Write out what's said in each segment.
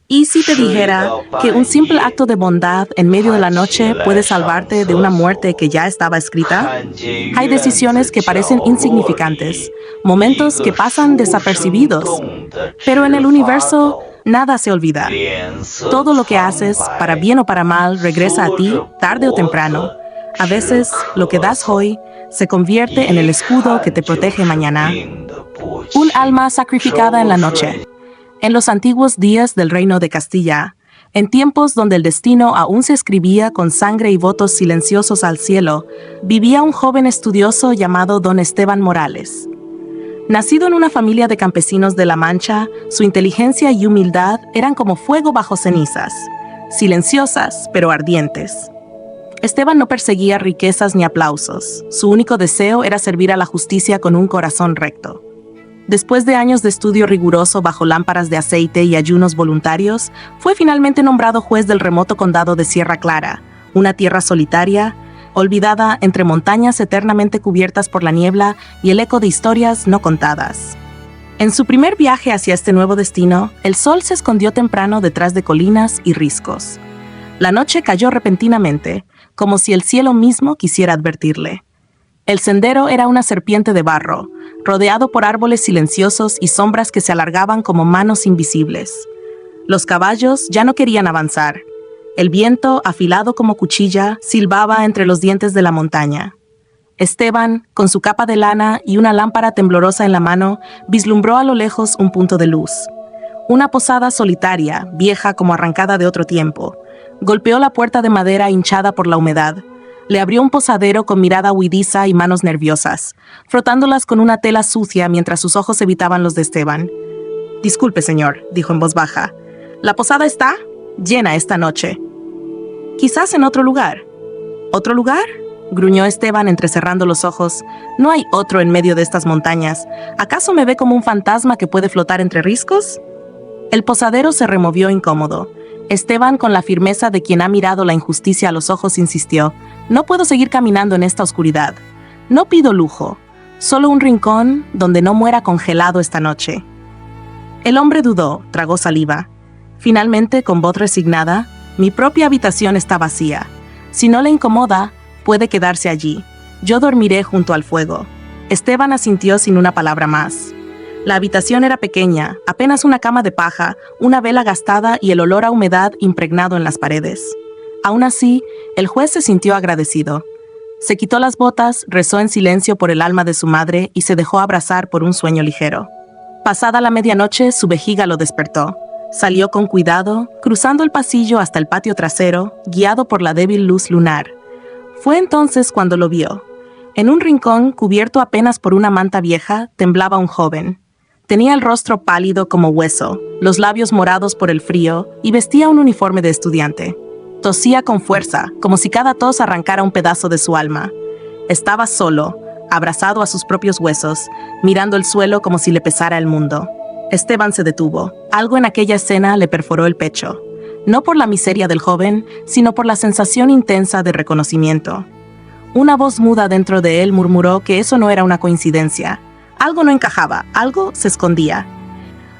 ¿Y si te dijera que un simple acto de bondad en medio de la noche puede salvarte de una muerte que ya estaba escrita? Hay decisiones que parecen insignificantes, momentos que pasan desapercibidos, pero en el universo nada se olvida. Todo lo que haces, para bien o para mal, regresa a ti, tarde o temprano. A veces, lo que das hoy se convierte en el escudo que te protege mañana. Un alma sacrificada en la noche. En los antiguos días del reino de Castilla, en tiempos donde el destino aún se escribía con sangre y votos silenciosos al cielo, vivía un joven estudioso llamado don Esteban Morales. Nacido en una familia de campesinos de La Mancha, su inteligencia y humildad eran como fuego bajo cenizas, silenciosas pero ardientes. Esteban no perseguía riquezas ni aplausos. Su único deseo era servir a la justicia con un corazón recto. Después de años de estudio riguroso bajo lámparas de aceite y ayunos voluntarios, fue finalmente nombrado juez del remoto condado de Sierra Clara, una tierra solitaria, olvidada entre montañas eternamente cubiertas por la niebla y el eco de historias no contadas. En su primer viaje hacia este nuevo destino, el sol se escondió temprano detrás de colinas y riscos. La noche cayó repentinamente, como si el cielo mismo quisiera advertirle. El sendero era una serpiente de barro, rodeado por árboles silenciosos y sombras que se alargaban como manos invisibles. Los caballos ya no querían avanzar. El viento, afilado como cuchilla, silbaba entre los dientes de la montaña. Esteban, con su capa de lana y una lámpara temblorosa en la mano, vislumbró a lo lejos un punto de luz. Una posada solitaria, vieja como arrancada de otro tiempo. Golpeó la puerta de madera hinchada por la humedad. Le abrió un posadero con mirada huidiza y manos nerviosas, frotándolas con una tela sucia mientras sus ojos evitaban los de Esteban. «Disculpe, señor», dijo en voz baja. «La posada está llena esta noche. Quizás en otro lugar». «¿Otro lugar?», gruñó Esteban entrecerrando los ojos. «No hay otro en medio de estas montañas. ¿Acaso me ve como un fantasma que puede flotar entre riscos?» El posadero se removió incómodo. Esteban, con la firmeza de quien ha mirado la injusticia a los ojos, insistió: «No puedo seguir caminando en esta oscuridad. No pido lujo, solo un rincón donde no muera congelado esta noche». El hombre dudó, tragó saliva. Finalmente, con voz resignada: «Mi propia habitación está vacía. Si no le incomoda, puede quedarse allí. Yo dormiré junto al fuego». Esteban asintió sin una palabra más. La habitación era pequeña, apenas una cama de paja, una vela gastada y el olor a humedad impregnado en las paredes. Aún así, el juez se sintió agradecido. Se quitó las botas, rezó en silencio por el alma de su madre y se dejó abrazar por un sueño ligero. Pasada la medianoche, su vejiga lo despertó. Salió con cuidado, cruzando el pasillo hasta el patio trasero, guiado por la débil luz lunar. Fue entonces cuando lo vio. En un rincón, cubierto apenas por una manta vieja, temblaba un joven. Tenía el rostro pálido como hueso, los labios morados por el frío y vestía un uniforme de estudiante. Tosía con fuerza, como si cada tos arrancara un pedazo de su alma. Estaba solo, abrazado a sus propios huesos, mirando el suelo como si le pesara el mundo. Esteban se detuvo. Algo en aquella escena le perforó el pecho. No por la miseria del joven, sino por la sensación intensa de reconocimiento. Una voz muda dentro de él murmuró que eso no era una coincidencia. Algo no encajaba, algo se escondía.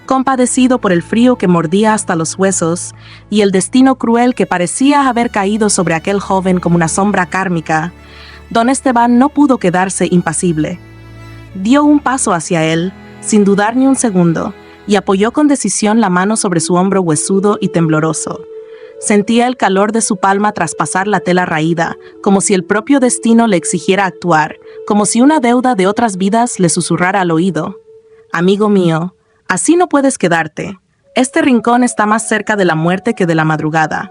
Compadecido por el frío que mordía hasta los huesos y el destino cruel que parecía haber caído sobre aquel joven como una sombra kármica, don Esteban no pudo quedarse impasible. Dio un paso hacia él, sin dudar ni un segundo, y apoyó con decisión la mano sobre su hombro huesudo y tembloroso. Sentía el calor de su palma traspasar la tela raída, como si el propio destino le exigiera actuar, como si una deuda de otras vidas le susurrara al oído. «Amigo mío, así no puedes quedarte. Este rincón está más cerca de la muerte que de la madrugada.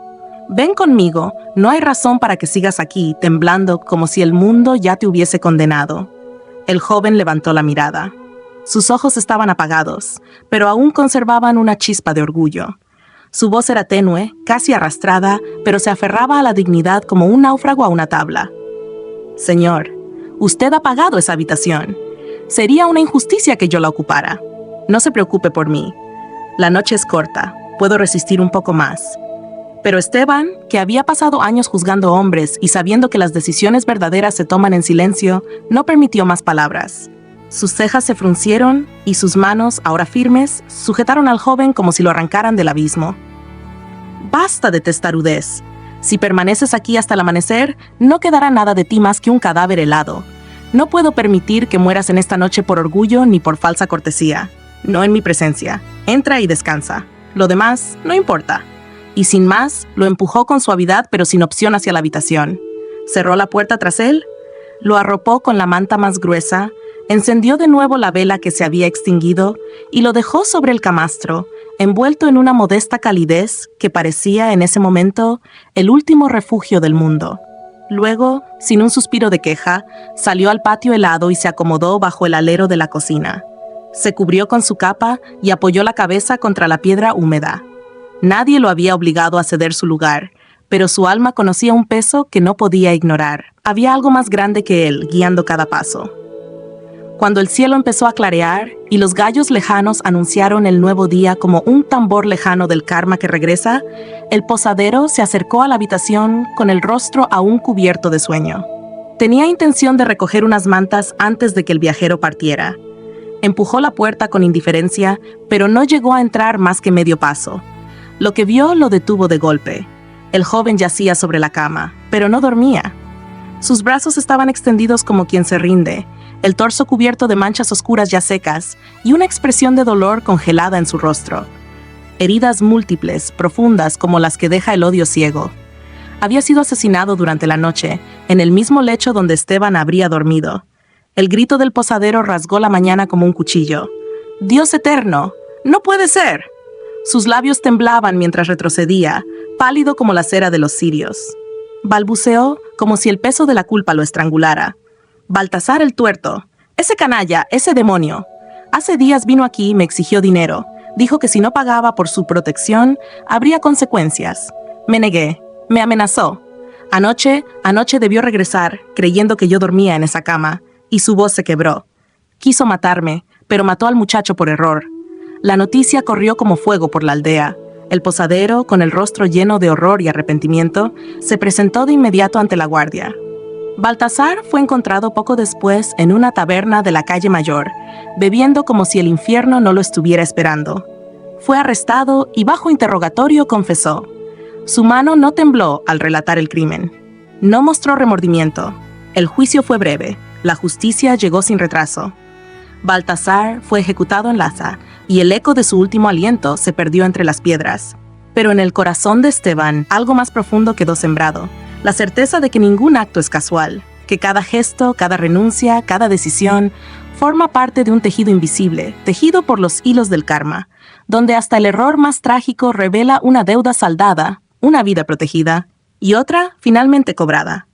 Ven conmigo, no hay razón para que sigas aquí, temblando como si el mundo ya te hubiese condenado». El joven levantó la mirada. Sus ojos estaban apagados, pero aún conservaban una chispa de orgullo. Su voz era tenue, casi arrastrada, pero se aferraba a la dignidad como un náufrago a una tabla. «Señor, usted ha pagado esa habitación. Sería una injusticia que yo la ocupara. No se preocupe por mí. La noche es corta, puedo resistir un poco más». Pero Esteban, que había pasado años juzgando hombres y sabiendo que las decisiones verdaderas se toman en silencio, no permitió más palabras. Sus cejas se fruncieron y sus manos, ahora firmes, sujetaron al joven como si lo arrancaran del abismo. Basta de testarudez. Si permaneces aquí hasta el amanecer, no quedará nada de ti más que un cadáver helado. No puedo permitir que mueras en esta noche por orgullo ni por falsa cortesía. No en mi presencia. Entra y descansa. Lo demás no importa. Y sin más, lo empujó con suavidad pero sin opción hacia la habitación. Cerró la puerta tras él, lo arropó con la manta más gruesa, encendió de nuevo la vela que se había extinguido y lo dejó sobre el camastro, envuelto en una modesta calidez que parecía en ese momento el último refugio del mundo. Luego, sin un suspiro de queja, salió al patio helado y se acomodó bajo el alero de la cocina. Se cubrió con su capa y apoyó la cabeza contra la piedra húmeda. Nadie lo había obligado a ceder su lugar, pero su alma conocía un peso que no podía ignorar. Había algo más grande que él, guiando cada paso. Cuando el cielo empezó a clarear y los gallos lejanos anunciaron el nuevo día como un tambor lejano del karma que regresa, el posadero se acercó a la habitación con el rostro aún cubierto de sueño. Tenía intención de recoger unas mantas antes de que el viajero partiera. Empujó la puerta con indiferencia, pero no llegó a entrar más que medio paso. Lo que vio lo detuvo de golpe. El joven yacía sobre la cama, pero no dormía. Sus brazos estaban extendidos como quien se rinde, el torso cubierto de manchas oscuras ya secas y una expresión de dolor congelada en su rostro. Heridas múltiples, profundas como las que deja el odio ciego. Había sido asesinado durante la noche, en el mismo lecho donde Esteban habría dormido. El grito del posadero rasgó la mañana como un cuchillo. ¡Dios eterno! ¡No puede ser! Sus labios temblaban mientras retrocedía, pálido como la cera de los cirios. Balbuceó como si el peso de la culpa lo estrangulara. Baltasar el tuerto, ese canalla, ese demonio. Hace días vino aquí y me exigió dinero. Dijo que si no pagaba por su protección, habría consecuencias. Me negué. Me amenazó. Anoche debió regresar, creyendo que yo dormía en esa cama, y su voz se quebró. Quiso matarme, pero mató al muchacho por error. La noticia corrió como fuego por la aldea. El posadero, con el rostro lleno de horror y arrepentimiento, se presentó de inmediato ante la guardia. Baltasar fue encontrado poco después en una taberna de la calle Mayor, bebiendo como si el infierno no lo estuviera esperando. Fue arrestado y bajo interrogatorio confesó. Su mano no tembló al relatar el crimen. No mostró remordimiento. El juicio fue breve. La justicia llegó sin retraso. Baltasar fue ejecutado en Lhasa y el eco de su último aliento se perdió entre las piedras. Pero en el corazón de Esteban algo más profundo quedó sembrado. La certeza de que ningún acto es casual, que cada gesto, cada renuncia, cada decisión forma parte de un tejido invisible, tejido por los hilos del karma, donde hasta el error más trágico revela una deuda saldada, una vida protegida y otra finalmente cobrada.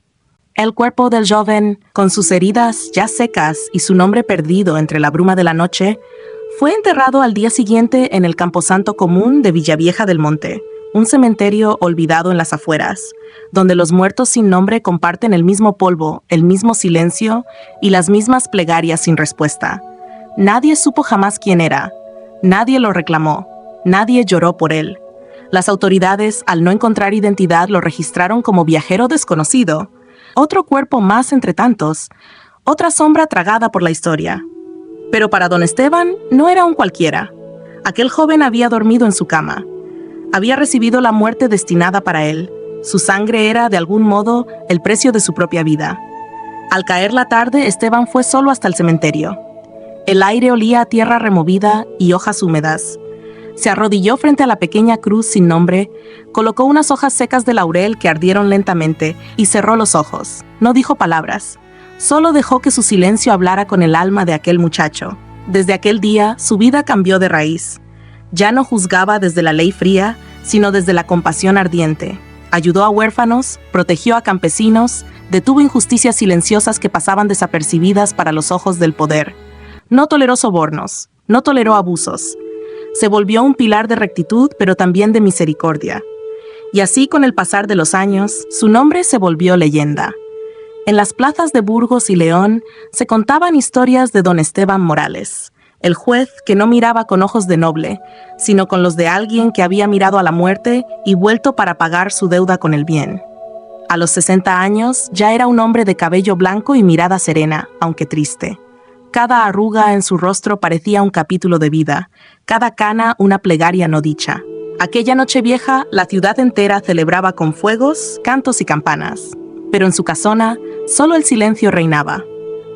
El cuerpo del joven, con sus heridas ya secas y su nombre perdido entre la bruma de la noche, fue enterrado al día siguiente en el camposanto común de Villavieja del Monte, un cementerio olvidado en las afueras, donde los muertos sin nombre comparten el mismo polvo, el mismo silencio y las mismas plegarias sin respuesta. Nadie supo jamás quién era, nadie lo reclamó, nadie lloró por él. Las autoridades, al no encontrar identidad, lo registraron como viajero desconocido. Otro cuerpo más entre tantos, otra sombra tragada por la historia. Pero para don Esteban no era un cualquiera. Aquel joven había dormido en su cama. Había recibido la muerte destinada para él. Su sangre era, de algún modo, el precio de su propia vida. Al caer la tarde, Esteban fue solo hasta el cementerio. El aire olía a tierra removida y hojas húmedas. Se arrodilló frente a la pequeña cruz sin nombre, colocó unas hojas secas de laurel que ardieron lentamente y cerró los ojos. No dijo palabras. Solo dejó que su silencio hablara con el alma de aquel muchacho. Desde aquel día, su vida cambió de raíz. Ya no juzgaba desde la ley fría, sino desde la compasión ardiente. Ayudó a huérfanos, protegió a campesinos, detuvo injusticias silenciosas que pasaban desapercibidas para los ojos del poder. No toleró sobornos, no toleró abusos. Se volvió un pilar de rectitud, pero también de misericordia. Y así, con el pasar de los años, su nombre se volvió leyenda. En las plazas de Burgos y León se contaban historias de don Esteban Morales, el juez que no miraba con ojos de noble, sino con los de alguien que había mirado a la muerte y vuelto para pagar su deuda con el bien. A los 60 años ya era un hombre de cabello blanco y mirada serena, aunque triste. Cada arruga en su rostro parecía un capítulo de vida, cada cana una plegaria no dicha. Aquella noche vieja, la ciudad entera celebraba con fuegos, cantos y campanas. Pero en su casona, solo el silencio reinaba.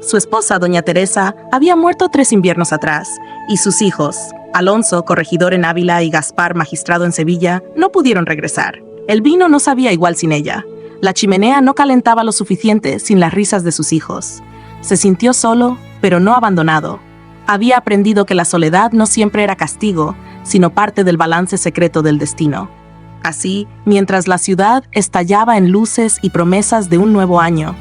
Su esposa, doña Teresa, había muerto 3 inviernos atrás, y sus hijos, Alonso, corregidor en Ávila, y Gaspar, magistrado en Sevilla, no pudieron regresar. El vino no sabía igual sin ella. La chimenea no calentaba lo suficiente sin las risas de sus hijos. Se sintió solo, pero no abandonado. Había aprendido que la soledad no siempre era castigo, sino parte del balance secreto del destino. Así, mientras la ciudad estallaba en luces y promesas de un nuevo año,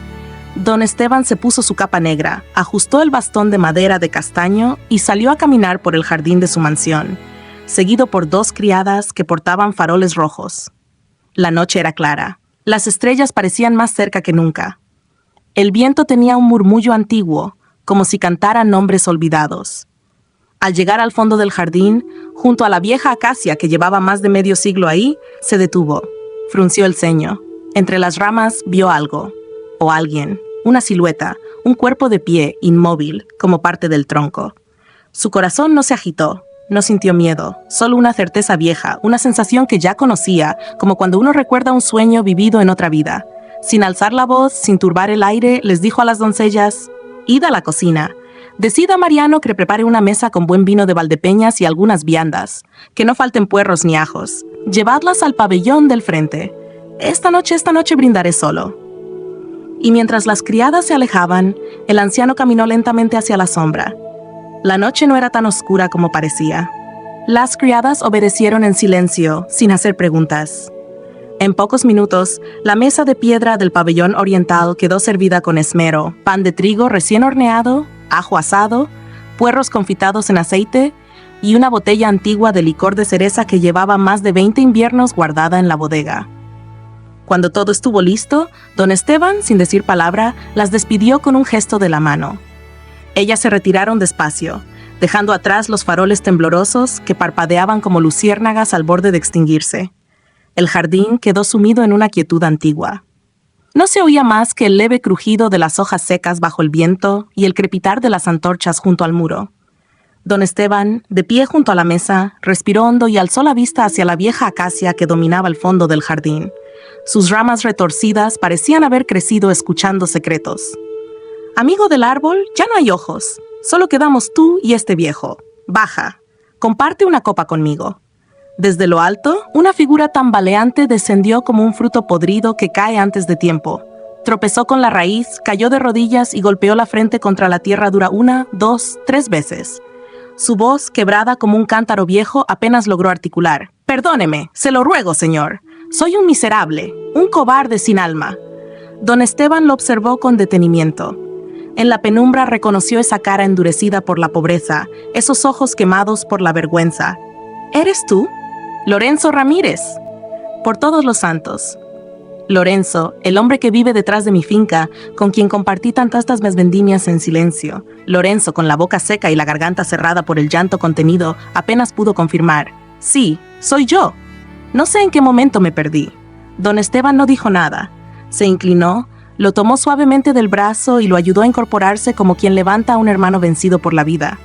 don Esteban se puso su capa negra, ajustó el bastón de madera de castaño y salió a caminar por el jardín de su mansión, seguido por 2 criadas que portaban faroles rojos. La noche era clara. Las estrellas parecían más cerca que nunca. El viento tenía un murmullo antiguo, como si cantaran nombres olvidados. Al llegar al fondo del jardín, junto a la vieja acacia que llevaba más de medio siglo ahí, se detuvo. Frunció el ceño. Entre las ramas vio algo, o alguien, una silueta, un cuerpo de pie, inmóvil, como parte del tronco. Su corazón no se agitó, no sintió miedo, solo una certeza vieja, una sensación que ya conocía, como cuando uno recuerda un sueño vivido en otra vida. Sin alzar la voz, sin turbar el aire, les dijo a las doncellas: «Id a la cocina. Decida a Mariano que prepare una mesa con buen vino de Valdepeñas y algunas viandas, que no falten puerros ni ajos. Llevadlas al pabellón del frente. Esta noche brindaré solo». Y mientras las criadas se alejaban, el anciano caminó lentamente hacia la sombra. La noche no era tan oscura como parecía. Las criadas obedecieron en silencio, sin hacer preguntas. En pocos minutos, la mesa de piedra del pabellón oriental quedó servida con esmero: pan de trigo recién horneado, ajo asado, puerros confitados en aceite y una botella antigua de licor de cereza que llevaba más de 20 inviernos guardada en la bodega. Cuando todo estuvo listo, don Esteban, sin decir palabra, las despidió con un gesto de la mano. Ellas se retiraron despacio, dejando atrás los faroles temblorosos que parpadeaban como luciérnagas al borde de extinguirse. El jardín quedó sumido en una quietud antigua. No se oía más que el leve crujido de las hojas secas bajo el viento y el crepitar de las antorchas junto al muro. Don Esteban, de pie junto a la mesa, respiró hondo y alzó la vista hacia la vieja acacia que dominaba el fondo del jardín. Sus ramas retorcidas parecían haber crecido escuchando secretos. «Amigo del árbol, ya no hay ojos. Solo quedamos tú y este viejo. Baja. Comparte una copa conmigo». Desde lo alto, una figura tambaleante descendió como un fruto podrido que cae antes de tiempo. Tropezó con la raíz, cayó de rodillas y golpeó la frente contra la tierra dura 1, 2, 3 veces. Su voz, quebrada como un cántaro viejo, apenas logró articular: «Perdóneme, se lo ruego, señor. Soy un miserable, un cobarde sin alma». Don Esteban lo observó con detenimiento. En la penumbra reconoció esa cara endurecida por la pobreza, esos ojos quemados por la vergüenza. «¿Eres tú? Lorenzo Ramírez». «Por todos los santos». Lorenzo, el hombre que vive detrás de mi finca, con quien compartí tantas mes vendimias en silencio. Lorenzo, con la boca seca y la garganta cerrada por el llanto contenido, apenas pudo confirmar: «Sí, soy yo». No sé en qué momento me perdí. Don Esteban no dijo nada. Se inclinó, lo tomó suavemente del brazo y lo ayudó a incorporarse como quien levanta a un hermano vencido por la vida.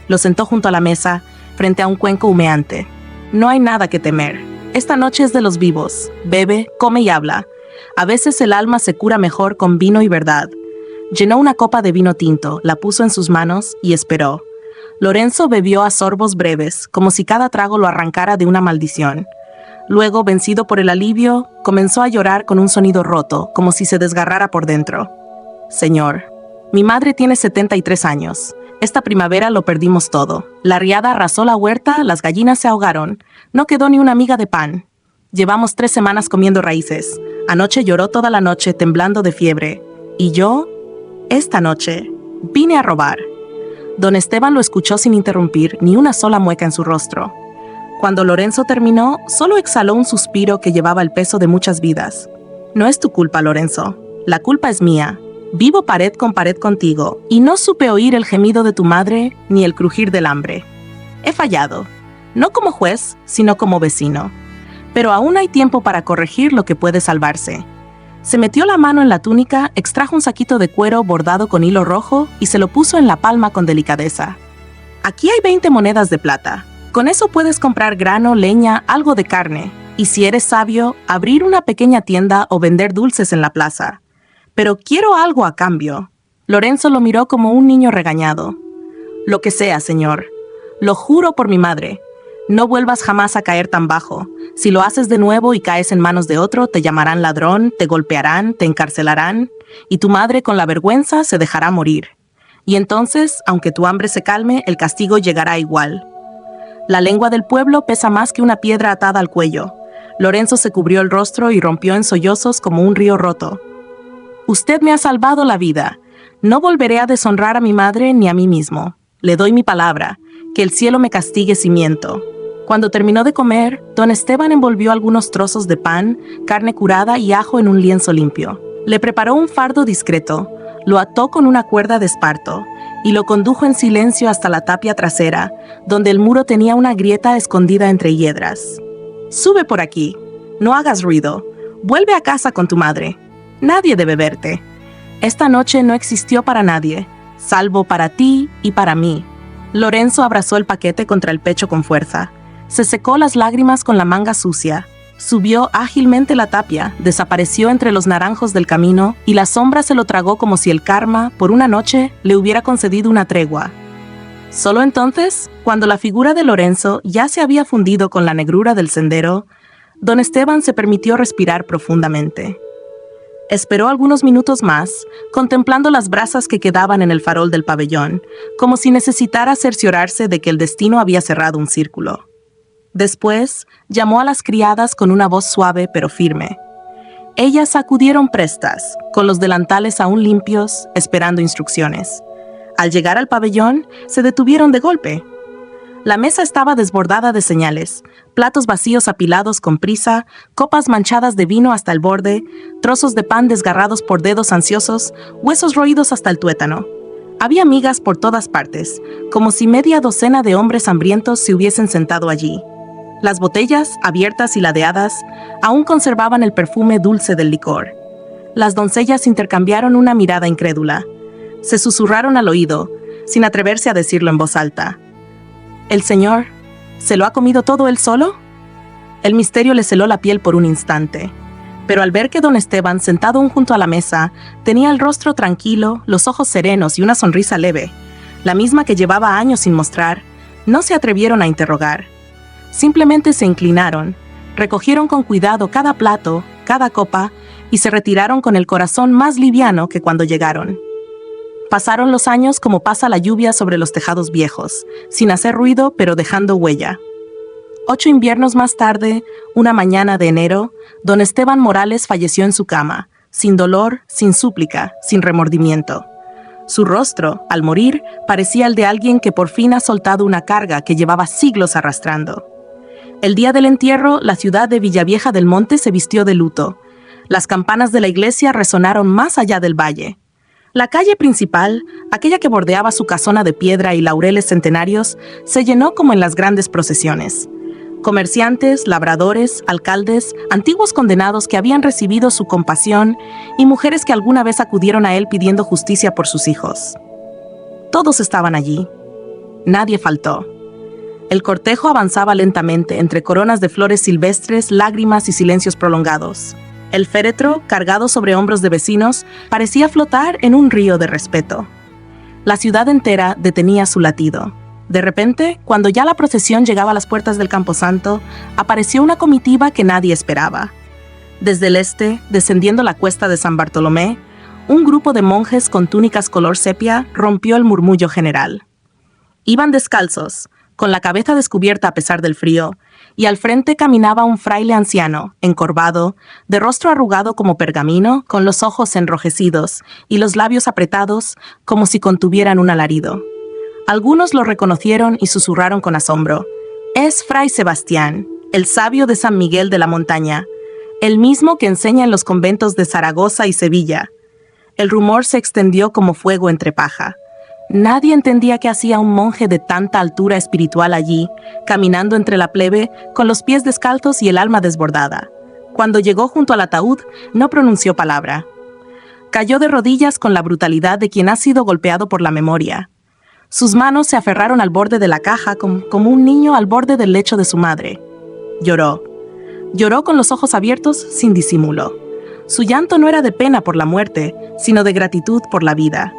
Lo sentó junto a la mesa, frente a un cuenco humeante. «No hay nada que temer. Esta noche es de los vivos. Bebe, come y habla. A veces el alma se cura mejor con vino y verdad». Llenó una copa de vino tinto, la puso en sus manos y esperó. Lorenzo bebió a sorbos breves, como si cada trago lo arrancara de una maldición. Luego, vencido por el alivio, comenzó a llorar con un sonido roto, como si se desgarrara por dentro. «Señor, mi madre tiene 73 años. Esta primavera lo perdimos todo. La riada arrasó la huerta, las gallinas se ahogaron. No quedó ni una miga de pan. Llevamos 3 semanas comiendo raíces. Anoche lloró toda la noche temblando de fiebre. Y yo, esta noche, vine a robar». Don Esteban lo escuchó sin interrumpir ni una sola mueca en su rostro. Cuando Lorenzo terminó, solo exhaló un suspiro que llevaba el peso de muchas vidas. «No es tu culpa, Lorenzo. La culpa es mía. Vivo pared con pared contigo, y no supe oír el gemido de tu madre ni el crujir del hambre. He fallado, no como juez, sino como vecino. Pero aún hay tiempo para corregir lo que puede salvarse». Se metió la mano en la túnica, extrajo un saquito de cuero bordado con hilo rojo y se lo puso en la palma con delicadeza. «Aquí hay 20 monedas de plata. Con eso puedes comprar grano, leña, algo de carne, y si eres sabio, abrir una pequeña tienda o vender dulces en la plaza. Pero quiero algo a cambio. Lorenzo lo miró como un niño regañado. Lo que sea, señor. Lo juro por mi madre. No vuelvas jamás a caer tan bajo. Si lo haces de nuevo y caes en manos de otro, te llamarán ladrón, te golpearán, te encarcelarán, y tu madre con la vergüenza se dejará morir. Y entonces, aunque tu hambre se calme, el castigo llegará igual. La lengua del pueblo pesa más que una piedra atada al cuello. Lorenzo se cubrió el rostro y rompió en sollozos como un río roto. Usted me ha salvado la vida. No volveré a deshonrar a mi madre ni a mí mismo. Le doy mi palabra, que el cielo me castigue si miento. Cuando terminó de comer, don Esteban envolvió algunos trozos de pan, carne curada y ajo en un lienzo limpio. Le preparó un fardo discreto, lo ató con una cuerda de esparto y lo condujo en silencio hasta la tapia trasera, donde el muro tenía una grieta escondida entre hiedras. Sube por aquí, no hagas ruido, vuelve a casa con tu madre. Nadie debe verte. Esta noche no existió para nadie, salvo para ti y para mí. Lorenzo abrazó el paquete contra el pecho con fuerza. Se secó las lágrimas con la manga sucia. Subió ágilmente la tapia, desapareció entre los naranjos del camino y la sombra se lo tragó como si el karma, por una noche, le hubiera concedido una tregua. Solo entonces, cuando la figura de Lorenzo ya se había fundido con la negrura del sendero, don Esteban se permitió respirar profundamente. Esperó algunos minutos más, contemplando las brasas que quedaban en el farol del pabellón, como si necesitara cerciorarse de que el destino había cerrado un círculo. Después, llamó a las criadas con una voz suave pero firme. Ellas acudieron prestas, con los delantales aún limpios, esperando instrucciones. Al llegar al pabellón, se detuvieron de golpe. La mesa estaba desbordada de señales, platos vacíos apilados con prisa, copas manchadas de vino hasta el borde, trozos de pan desgarrados por dedos ansiosos, huesos roídos hasta el tuétano. Había migas por todas partes, como si media docena de hombres hambrientos se hubiesen sentado allí. Las botellas, abiertas y ladeadas, aún conservaban el perfume dulce del licor. Las doncellas intercambiaron una mirada incrédula. Se susurraron al oído, sin atreverse a decirlo en voz alta. ¿El señor se lo ha comido todo él solo? El misterio le celó la piel por un instante. Pero al ver que don Esteban, sentado aún junto a la mesa, tenía el rostro tranquilo, los ojos serenos y una sonrisa leve, la misma que llevaba años sin mostrar, no se atrevieron a interrogar. Simplemente se inclinaron, recogieron con cuidado cada plato, cada copa, y se retiraron con el corazón más liviano que cuando llegaron. Pasaron los años como pasa la lluvia sobre los tejados viejos, sin hacer ruido pero dejando huella. 8 inviernos más tarde, una mañana de enero, don Esteban Morales falleció en su cama, sin dolor, sin súplica, sin remordimiento. Su rostro, al morir, parecía el de alguien que por fin ha soltado una carga que llevaba siglos arrastrando. El día del entierro, la ciudad de Villavieja del Monte se vistió de luto. Las campanas de la iglesia resonaron más allá del valle. La calle principal, aquella que bordeaba su casona de piedra y laureles centenarios, se llenó como en las grandes procesiones. Comerciantes, labradores, alcaldes, antiguos condenados que habían recibido su compasión y mujeres que alguna vez acudieron a él pidiendo justicia por sus hijos. Todos estaban allí. Nadie faltó. El cortejo avanzaba lentamente entre coronas de flores silvestres, lágrimas y silencios prolongados. El féretro, cargado sobre hombros de vecinos, parecía flotar en un río de respeto. La ciudad entera detenía su latido. De repente, cuando ya la procesión llegaba a las puertas del camposanto, apareció una comitiva que nadie esperaba. Desde el este, descendiendo la cuesta de San Bartolomé, un grupo de monjes con túnicas color sepia rompió el murmullo general. Iban descalzos, con la cabeza descubierta a pesar del frío, y al frente caminaba un fraile anciano, encorvado, de rostro arrugado como pergamino, con los ojos enrojecidos y los labios apretados como si contuvieran un alarido. Algunos lo reconocieron y susurraron con asombro. Es Fray Sebastián, el sabio de San Miguel de la Montaña, el mismo que enseña en los conventos de Zaragoza y Sevilla. El rumor se extendió como fuego entre paja. Nadie entendía qué hacía un monje de tanta altura espiritual allí, caminando entre la plebe, con los pies descalzos y el alma desbordada. Cuando llegó junto al ataúd, no pronunció palabra. Cayó de rodillas con la brutalidad de quien ha sido golpeado por la memoria. Sus manos se aferraron al borde de la caja como un niño al borde del lecho de su madre. Lloró. Lloró con los ojos abiertos sin disimulo. Su llanto no era de pena por la muerte, sino de gratitud por la vida.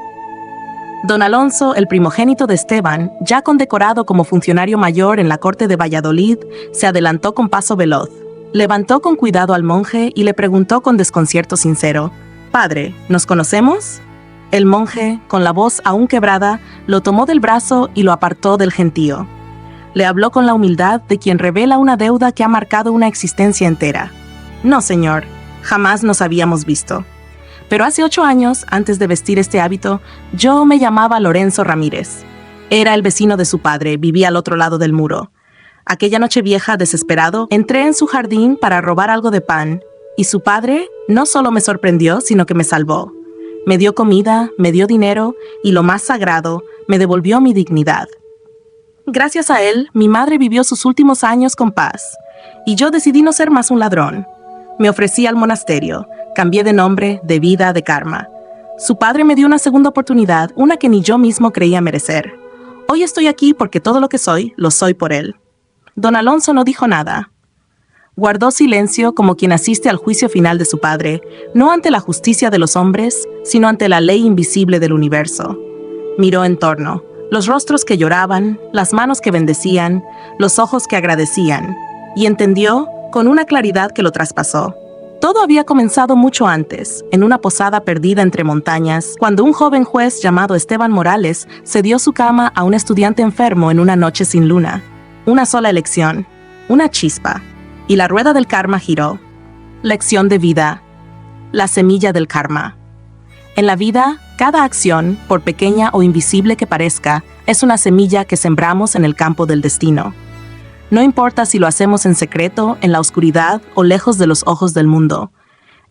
Don Alonso, el primogénito de Esteban, ya condecorado como funcionario mayor en la corte de Valladolid, se adelantó con paso veloz. Levantó con cuidado al monje y le preguntó con desconcierto sincero: «Padre, ¿nos conocemos?». El monje, con la voz aún quebrada, lo tomó del brazo y lo apartó del gentío. Le habló con la humildad de quien revela una deuda que ha marcado una existencia entera. «No, señor, jamás nos habíamos visto. Pero hace 8 años, antes de vestir este hábito, yo me llamaba Lorenzo Ramírez. Era el vecino de su padre, vivía al otro lado del muro. Aquella noche vieja, desesperado, entré en su jardín para robar algo de pan, y su padre no solo me sorprendió, sino que me salvó. Me dio comida, me dio dinero, y lo más sagrado, me devolvió mi dignidad. Gracias a él, mi madre vivió sus últimos años con paz, y yo decidí no ser más un ladrón. Me ofrecí al monasterio, cambié de nombre, de vida, de karma. Su padre me dio una segunda oportunidad, una que ni yo mismo creía merecer. Hoy estoy aquí porque todo lo que soy, lo soy por él». Don Alonso no dijo nada. Guardó silencio como quien asiste al juicio final de su padre, no ante la justicia de los hombres, sino ante la ley invisible del universo. Miró en torno, los rostros que lloraban, las manos que bendecían, los ojos que agradecían, y entendió, con una claridad que lo traspasó. Todo había comenzado mucho antes, en una posada perdida entre montañas, cuando un joven juez llamado Esteban Morales cedió su cama a un estudiante enfermo en una noche sin luna. Una sola elección, una chispa, y la rueda del karma giró. Lección de vida, la semilla del karma. En la vida, cada acción, por pequeña o invisible que parezca, es una semilla que sembramos en el campo del destino. No importa si lo hacemos en secreto, en la oscuridad o lejos de los ojos del mundo.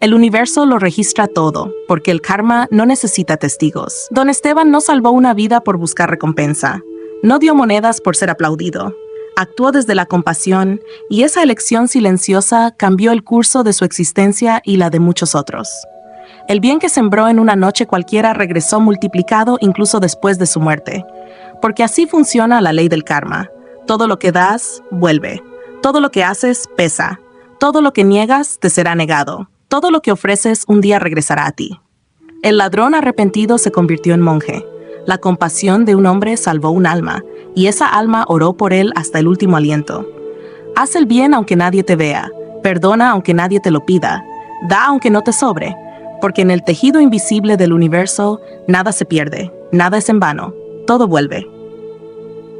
El universo lo registra todo, porque el karma no necesita testigos. Don Esteban no salvó una vida por buscar recompensa. No dio monedas por ser aplaudido. Actuó desde la compasión, y esa elección silenciosa cambió el curso de su existencia y la de muchos otros. El bien que sembró en una noche cualquiera regresó multiplicado incluso después de su muerte. Porque así funciona la ley del karma. Todo lo que das, vuelve. Todo lo que haces, pesa. Todo lo que niegas, te será negado. Todo lo que ofreces, un día regresará a ti. El ladrón arrepentido se convirtió en monje. La compasión de un hombre salvó un alma, y esa alma oró por él hasta el último aliento. Haz el bien aunque nadie te vea. Perdona aunque nadie te lo pida. Da aunque no te sobre. Porque en el tejido invisible del universo, nada se pierde, nada es en vano. Todo vuelve.